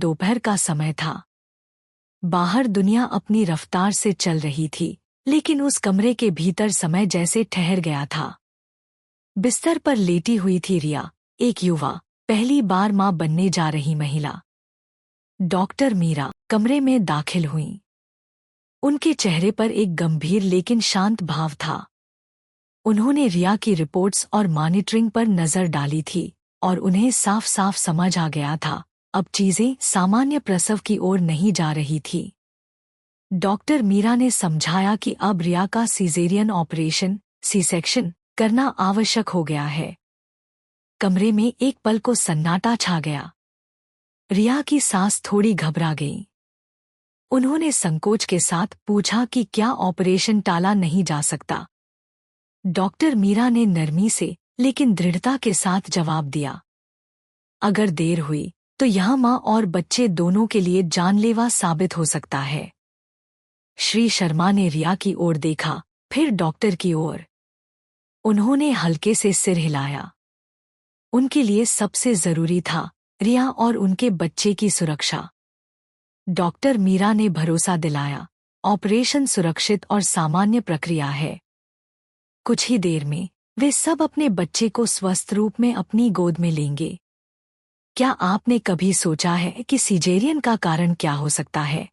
दोपहर का समय था। बाहर दुनिया अपनी रफ्तार से चल रही थी, लेकिन उस कमरे के भीतर समय जैसे ठहर गया था। बिस्तर पर लेटी हुई थी रिया, एक युवा, पहली बार मां बनने जा रही महिला। डॉक्टर मीरा कमरे में दाखिल हुईं। उनके चेहरे पर एक गंभीर लेकिन शांत भाव था। उन्होंने रिया की रिपोर्ट्स और मॉनिटरिंग पर नजर डाली थी और उन्हें साफ साफ समझ आ गया था, अब चीजें सामान्य प्रसव की ओर नहीं जा रही थी। डॉक्टर मीरा ने समझाया कि अब रिया का सीजेरियन ऑपरेशन, सी सेक्शन, करना आवश्यक हो गया है। कमरे में एक पल को सन्नाटा छा गया। रिया की सांस थोड़ी घबरा गई। उन्होंने संकोच के साथ पूछा कि क्या ऑपरेशन टाला नहीं जा सकता। डॉक्टर मीरा ने नरमी से लेकिन दृढ़ता के साथ जवाब दिया, अगर देर हुई तो यह मां और बच्चे दोनों के लिए जानलेवा साबित हो सकता है। श्री शर्मा ने रिया की ओर देखा, फिर डॉक्टर की ओर। उन्होंने हल्के से सिर हिलाया। उनके लिए सबसे जरूरी था रिया और उनके बच्चे की सुरक्षा। डॉक्टर मीरा ने भरोसा दिलाया, ऑपरेशन सुरक्षित और सामान्य प्रक्रिया है। कुछ ही देर में वे सब अपने बच्चे को स्वस्थ रूप में अपनी गोद में लेंगे। क्या आपने कभी सोचा है कि सीजेरियन का कारण क्या हो सकता है?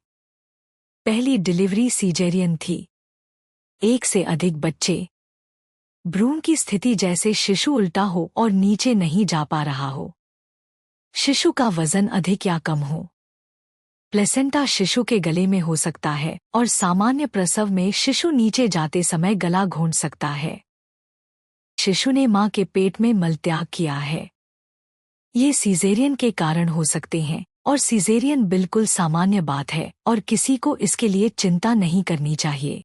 पहली डिलीवरी सीजेरियन थी। एक से अधिक बच्चे, भ्रूण की स्थिति जैसे शिशु उल्टा हो और नीचे नहीं जा पा रहा हो, शिशु का वजन अधिक या कम हो, प्लेसेंटा शिशु के गले में हो सकता है और सामान्य प्रसव में शिशु नीचे जाते समय गला घोंट सकता है। शिशु ने मां के पेट में मलत्याग किया है। ये सीजेरियन के कारण हो सकते हैं और सीजेरियन बिल्कुल सामान्य बात है और किसी को इसके लिए चिंता नहीं करनी चाहिए।